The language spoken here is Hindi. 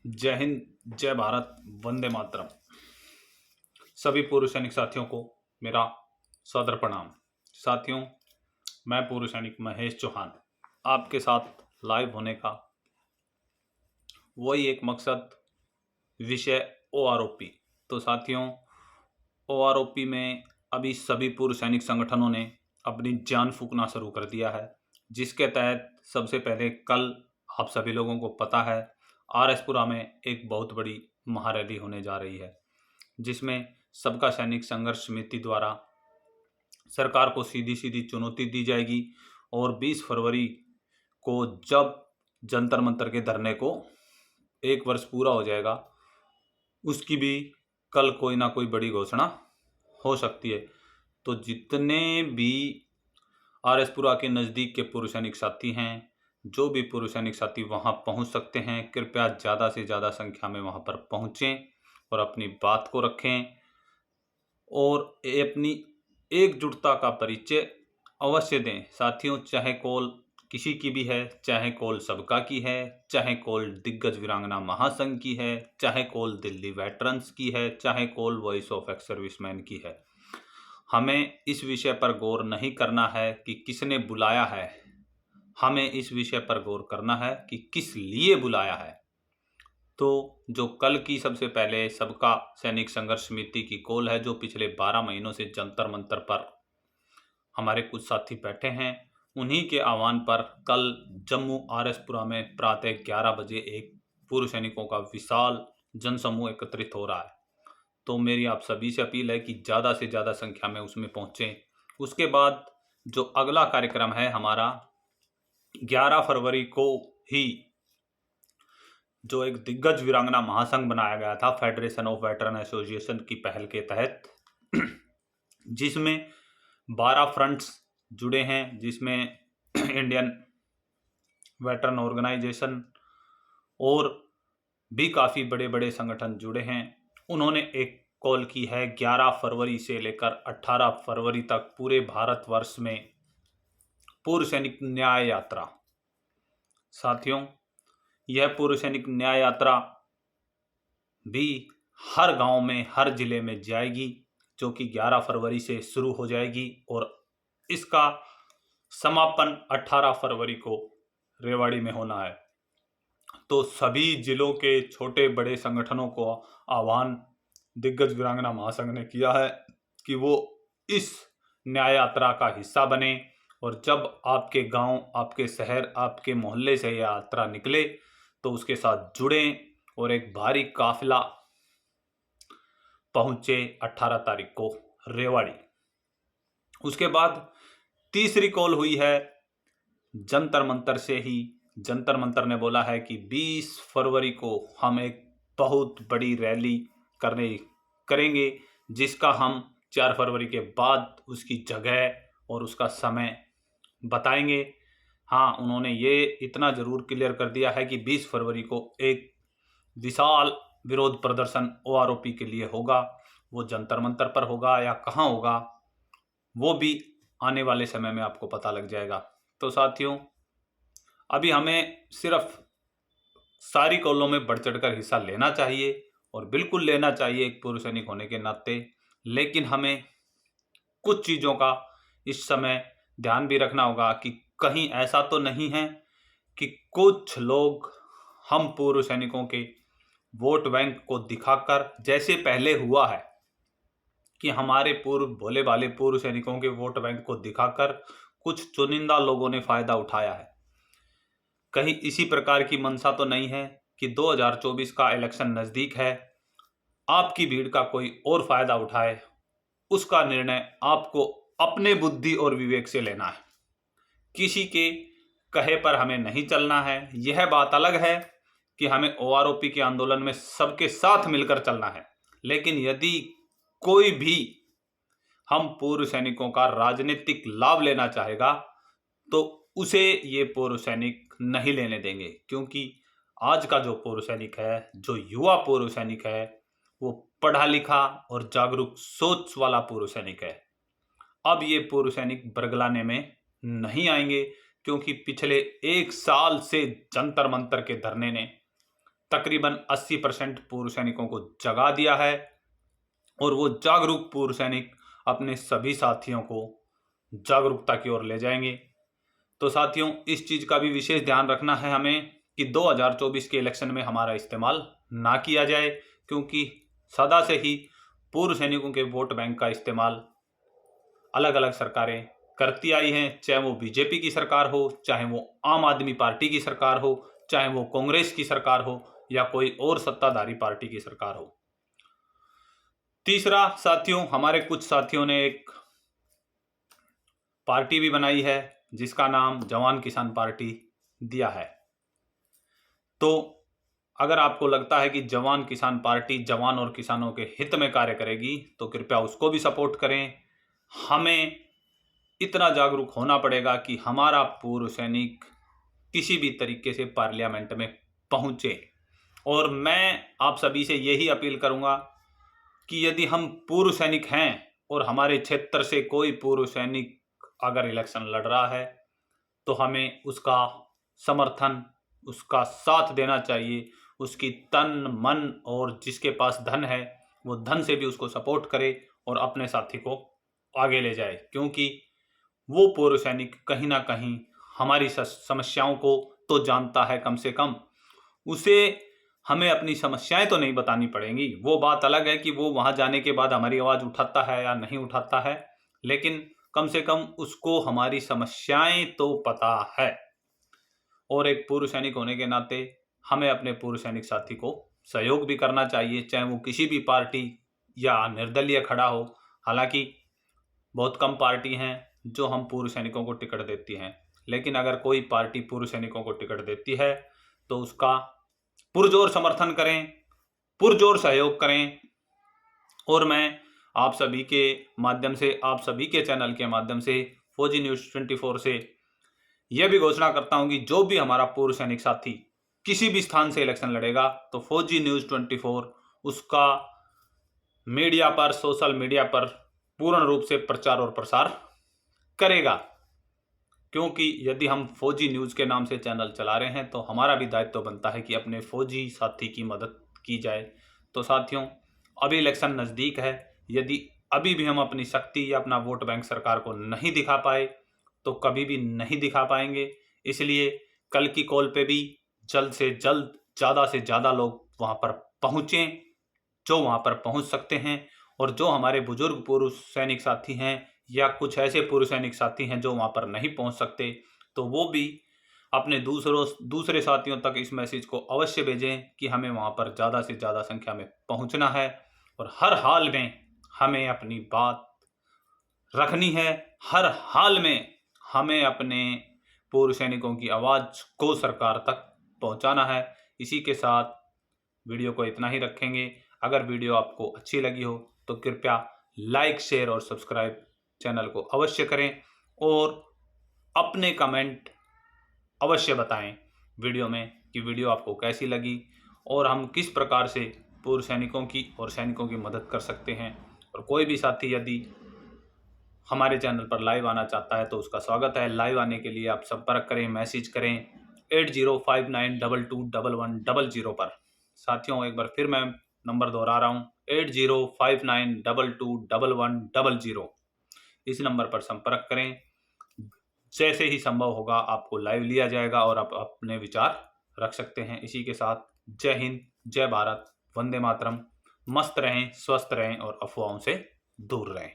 जय हिंद, जय भारत, वंदे मातरम। सभी पूर्व सैनिक साथियों को मेरा सादर प्रणाम। साथियों, मैं पूर्व सैनिक महेश चौहान आपके साथ लाइव होने का वही एक मकसद, विषय ओआरओपी। तो साथियों, ओआरओपी में अभी सभी पूर्व सैनिक संगठनों ने अपनी जान फूंकना शुरू कर दिया है, जिसके तहत सबसे पहले कल आप सभी लोगों को पता है आरएसपुरा में एक बहुत बड़ी महारैली होने जा रही है, जिसमें सबका सैनिक संघर्ष समिति द्वारा सरकार को सीधी सीधी चुनौती दी जाएगी और 20 फरवरी को जब जंतर मंतर के धरने को 1 वर्ष पूरा हो जाएगा, उसकी भी कल कोई ना कोई बड़ी घोषणा हो सकती है। तो जितने भी आरएसपुरा के नज़दीक के पूर्व सैनिक साथी हैं, जो भी पूर्व सैनिक साथी वहां पहुंच सकते हैं, कृपया ज़्यादा से ज़्यादा संख्या में वहां पर पहुंचें और अपनी बात को रखें और अपनी एकजुटता का परिचय अवश्य दें। साथियों, चाहे कॉल किसी की भी है, चाहे कॉल सबका की है, चाहे कॉल दिग्गज वीरांगना महासंघ की है, चाहे कॉल दिल्ली वेटरन्स की है, चाहे call voice of ex serviceman की है, हमें इस विषय पर गौर नहीं करना है कि किसने बुलाया है। हमें इस विषय पर गौर करना है कि किस लिए बुलाया है। तो जो कल की सबसे पहले सबका सैनिक संघर्ष समिति की कॉल है, जो पिछले 12 महीनों से जंतर मंतर पर हमारे कुछ साथी बैठे हैं, उन्हीं के आह्वान पर कल जम्मू आरएसपुरा में प्रातः 11 बजे एक पूर्व सैनिकों का विशाल जनसमूह एकत्रित हो रहा है। तो मेरी आप सभी से अपील है कि ज़्यादा से ज़्यादा संख्या में उसमें पहुँचें। उसके बाद जो अगला कार्यक्रम है हमारा 11 फरवरी को ही, जो एक दिग्गज वीरांगना महासंघ बनाया गया था फेडरेशन ऑफ वेटरन एसोसिएशन की पहल के तहत, जिसमें 12 फ्रंट्स जुड़े हैं, जिसमें इंडियन वेटरन ऑर्गेनाइजेशन और भी काफ़ी बड़े बड़े संगठन जुड़े हैं। उन्होंने एक कॉल की है 11 फरवरी से लेकर 18 फरवरी तक पूरे भारतवर्ष में पूर्व सैनिक न्याय यात्रा। साथियों, यह पूर्व सैनिक न्याय यात्रा भी हर गांव में, हर जिले में जाएगी, जो कि 11 फरवरी से शुरू हो जाएगी और इसका समापन 18 फरवरी को रेवाड़ी में होना है। तो सभी जिलों के छोटे बड़े संगठनों को आह्वान दिग्गज वीरांगना महासंघ ने किया है कि वो इस न्याय यात्रा का हिस्सा बने और जब आपके गांव, आपके शहर, आपके मोहल्ले से यह यात्रा निकले तो उसके साथ जुड़ें और एक भारी काफिला पहुंचे 18 तारीख को रेवाड़ी। उसके बाद तीसरी कॉल हुई है जंतर मंतर से ही। जंतर मंतर ने बोला है कि 20 फरवरी को हम एक बहुत बड़ी रैली करेंगे, जिसका हम 4 फरवरी के बाद उसकी जगह और उसका समय बताएंगे। हाँ, उन्होंने ये इतना ज़रूर क्लियर कर दिया है कि 20 फरवरी को एक विशाल विरोध प्रदर्शन ओआरओपी के लिए होगा। वो जंतर मंतर पर होगा या कहाँ होगा, वो भी आने वाले समय में आपको पता लग जाएगा। तो साथियों, अभी हमें सिर्फ सारी कॉलों में बढ़ चढ़कर हिस्सा लेना चाहिए और बिल्कुल लेना चाहिए एक पूर्व सैनिक होने के नाते, लेकिन हमें कुछ चीज़ों का इस समय ध्यान भी रखना होगा कि कहीं ऐसा तो नहीं है कि कुछ लोग हम पूर्व सैनिकों के वोट बैंक को दिखाकर, जैसे पहले हुआ है कि हमारे पूर्व भोले भाले पूर्व सैनिकों के वोट बैंक को दिखाकर कुछ चुनिंदा लोगों ने फायदा उठाया है, कहीं इसी प्रकार की मंशा तो नहीं है कि 2024 का इलेक्शन नज़दीक है, आपकी भीड़ का कोई और फायदा उठाए। उसका निर्णय आपको अपने बुद्धि और विवेक से लेना है। किसी के कहे पर हमें नहीं चलना है। यह बात अलग है कि हमें ओआरओपी के आंदोलन में सबके साथ मिलकर चलना है, लेकिन यदि कोई भी हम पूर्व सैनिकों का राजनीतिक लाभ लेना चाहेगा तो उसे ये पूर्व सैनिक नहीं लेने देंगे, क्योंकि आज का जो पूर्व सैनिक है, जो युवा पूर्व सैनिक है, वो पढ़ा लिखा और जागरूक सोच वाला पूर्व सैनिक है। अब ये पूर्व सैनिक बरगलाने में नहीं आएंगे, क्योंकि पिछले 1 साल से जंतर मंतर के धरने ने तकरीबन 80% पूर्व सैनिकों को जगा दिया है और वो जागरूक पूर्व सैनिक अपने सभी साथियों को जागरूकता की ओर ले जाएंगे। तो साथियों, इस चीज़ का भी विशेष ध्यान रखना है हमें कि 2024 के इलेक्शन में हमारा इस्तेमाल ना किया जाए, क्योंकि सदा से ही पूर्व सैनिकों के वोट बैंक का इस्तेमाल अलग अलग सरकारें करती आई हैं, चाहे वो बीजेपी की सरकार हो, चाहे वो आम आदमी पार्टी की सरकार हो, चाहे वो कांग्रेस की सरकार हो या कोई और सत्ताधारी पार्टी की सरकार हो। तीसरा साथियों, हमारे कुछ साथियों ने एक पार्टी भी बनाई है जिसका नाम जवान किसान पार्टी दिया है। तो अगर आपको लगता है कि जवान किसान पार्टी जवान और किसानों के हित में कार्य करेगी तो कृपया उसको भी सपोर्ट करें। हमें इतना जागरूक होना पड़ेगा कि हमारा पूर्व सैनिक किसी भी तरीके से पार्लियामेंट में पहुंचे। और मैं आप सभी से यही अपील करूंगा कि यदि हम पूर्व सैनिक हैं और हमारे क्षेत्र से कोई पूर्व सैनिक अगर इलेक्शन लड़ रहा है तो हमें उसका समर्थन, उसका साथ देना चाहिए। उसकी तन मन और जिसके पास धन है वो धन से भी उसको सपोर्ट करे और अपने साथी को आगे ले जाए, क्योंकि वो पूर्व सैनिक कहीं ना कहीं हमारी समस्याओं को तो जानता है। कम से कम उसे हमें अपनी समस्याएं तो नहीं बतानी पड़ेंगी। वो बात अलग है कि वो वहां जाने के बाद हमारी आवाज़ उठाता है या नहीं उठाता है, लेकिन कम से कम उसको हमारी समस्याएं तो पता है। और एक पूर्व सैनिक होने के नाते हमें अपने पूर्व सैनिक साथी को सहयोग भी करना चाहिए, चाहे वो किसी भी पार्टी या निर्दलीय खड़ा हो। हालांकि बहुत कम पार्टी हैं जो हम पूर्व सैनिकों को टिकट देती हैं, लेकिन अगर कोई पार्टी पूर्व सैनिकों को टिकट देती है तो उसका पुरजोर समर्थन करें, पुरजोर सहयोग करें। और मैं आप सभी के माध्यम से, आप सभी के चैनल के माध्यम से, फौजी न्यूज़ 24 से यह भी घोषणा करता हूं कि जो भी हमारा पूर्व सैनिक साथी किसी भी स्थान से इलेक्शन लड़ेगा तो फौजी न्यूज़ 24 उसका मीडिया पर, सोशल मीडिया पर पूर्ण रूप से प्रचार और प्रसार करेगा। क्योंकि यदि हम फौजी न्यूज़ के नाम से चैनल चला रहे हैं तो हमारा भी दायित्व बनता है कि अपने फौजी साथी की मदद की जाए। तो साथियों, अभी इलेक्शन नज़दीक है। यदि अभी भी हम अपनी शक्ति या अपना वोट बैंक सरकार को नहीं दिखा पाए तो कभी भी नहीं दिखा पाएंगे। इसलिए कल की कॉल पे भी जल्द से जल्द, ज़्यादा से ज़्यादा लोग वहाँ पर पहुँचें जो वहाँ पर पहुँच सकते हैं। और जो हमारे बुजुर्ग पूर्व सैनिक साथी हैं या कुछ ऐसे पूर्व सैनिक साथी हैं जो वहाँ पर नहीं पहुँच सकते, तो वो भी अपने दूसरे साथियों तक इस मैसेज को अवश्य भेजें कि हमें वहाँ पर ज़्यादा से ज़्यादा संख्या में पहुँचना है और हर हाल में हमें अपनी बात रखनी है। हर हाल में हमें अपने पूर्व सैनिकों की आवाज़ को सरकार तक पहुँचाना है। इसी के साथ वीडियो को इतना ही रखेंगे। अगर वीडियो आपको अच्छी लगी हो तो कृपया लाइक, शेयर और सब्सक्राइब चैनल को अवश्य करें और अपने कमेंट अवश्य बताएं वीडियो में कि वीडियो आपको कैसी लगी और हम किस प्रकार से पूर्व सैनिकों की और सैनिकों की मदद कर सकते हैं। और कोई भी साथी यदि हमारे चैनल पर लाइव आना चाहता है तो उसका स्वागत है। लाइव आने के लिए आप संपर्क करें, मैसेज करें 8059221100 पर। साथियों, एक बार फिर मैं नंबर दोहरा रहा हूँ, 8059221100। इस नंबर पर संपर्क करें। जैसे ही संभव होगा आपको लाइव लिया जाएगा और आप अपने विचार रख सकते हैं। इसी के साथ जय हिंद, जय भारत, वंदे मातरम। मस्त रहें, स्वस्थ रहें और अफवाहों से दूर रहें।